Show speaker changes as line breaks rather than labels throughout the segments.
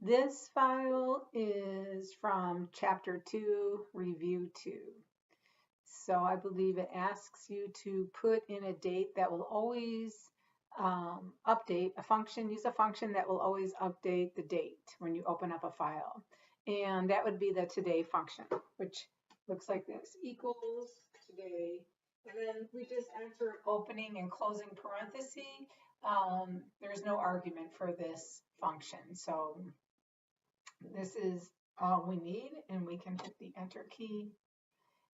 This file is from Chapter 2, Review 2. So I believe it asks you to put in a date that will always update a function, use a function that will always update the date when you open up a file. And that would be the today function, which looks like this, equals today. And then we just enter opening and closing parenthesis. There's no argument for this function. So this is all we need, and we can hit the enter key.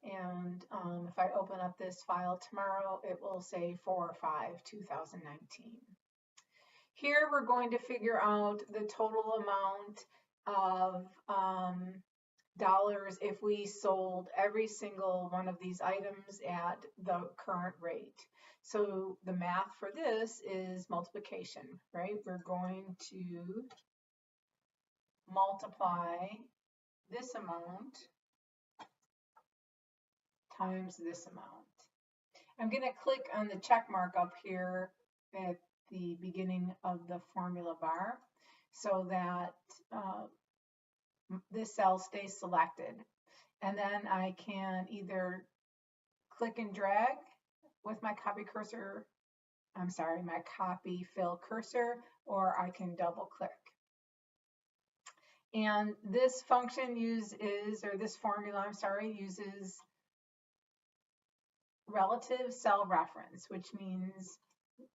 And if I open up this file tomorrow, it will say 4/5/2019. Here we're going to figure out the total amount of dollars if we sold every single one of these items at the current rate. So the math for this is multiplication, right? We're going to multiply this amount times this amount. I'm going to click on the check mark up here at the beginning of the formula bar so that this cell stays selected. And then I can either click and drag with my copy fill cursor, or I can double click. And this function uses relative cell reference, which means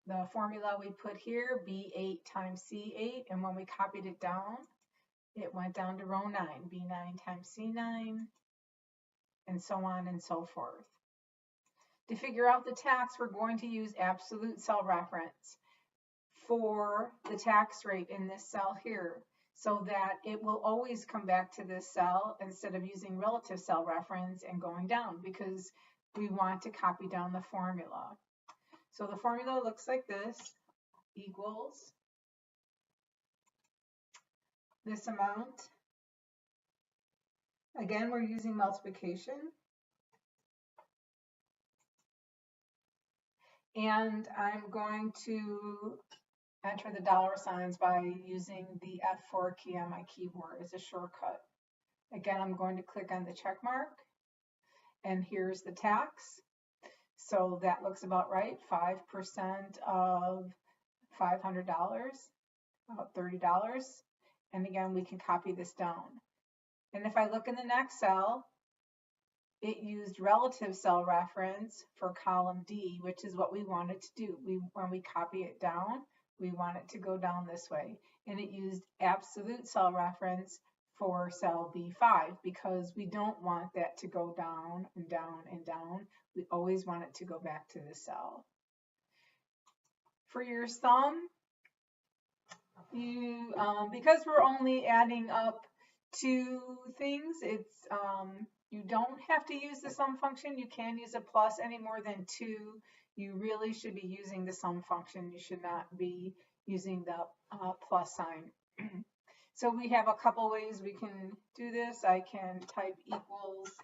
the formula we put here, B8 times C8, and when we copied it down, it went down to row 9, B9 times C9, and so on and so forth. To figure out the tax, we're going to use absolute cell reference for the tax rate in this cell here, so that it will always come back to this cell instead of using relative cell reference and going down, because we want to copy down the formula. So the formula looks like this, equals this amount. Again, we're using multiplication. And I'm going to enter the dollar signs by using the F4 key on my keyboard as a shortcut. Again, I'm going to click on the check mark, and here's the tax. So that looks about right, 5% of $500, about $30. And again, we can copy this down. And if I look in the next cell, it used relative cell reference for column D, which is what we wanted to do. When we copy it down, we want it to go down this way. And it used absolute cell reference for cell B5 because we don't want that to go down and down and down. We always want it to go back to the cell. For your sum, because we're only adding up two things, you don't have to use the sum function. You can use a plus any more than 2. You really should be using the sum function. You should not be using the plus sign. So we have a couple ways we can do this. I can type equals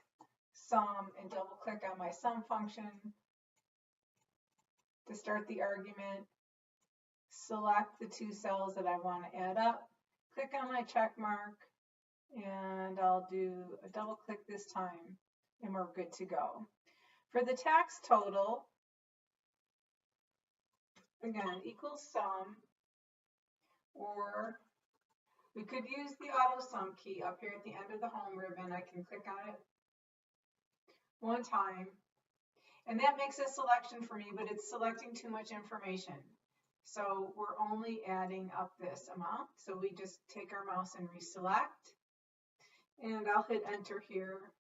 sum and double click on my sum function to start the argument. Select the 2 cells that I want to add up. Click on my check mark, and I'll do a double click this time, and we're good to go. For the tax total, again, equals sum, or we could use the auto sum key up here at the end of the home ribbon. I can click on it one time, and that makes a selection for me, but it's selecting too much information. So we're only adding up this amount. So we just take our mouse and reselect. And I'll hit enter here.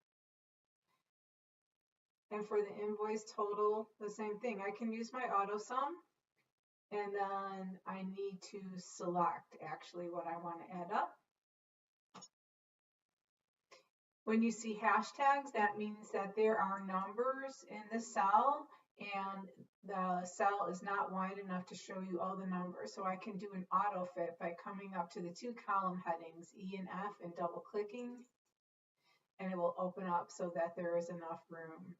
And for the invoice total, the same thing. I can use my auto sum, and then I need to select actually what I want to add up. When you see hashtags, that means that there are numbers in the cell, and the cell is not wide enough to show you all the numbers. So I can do an auto fit by coming up to the 2 column headings, E and F, and double clicking, and it will open up so that there is enough room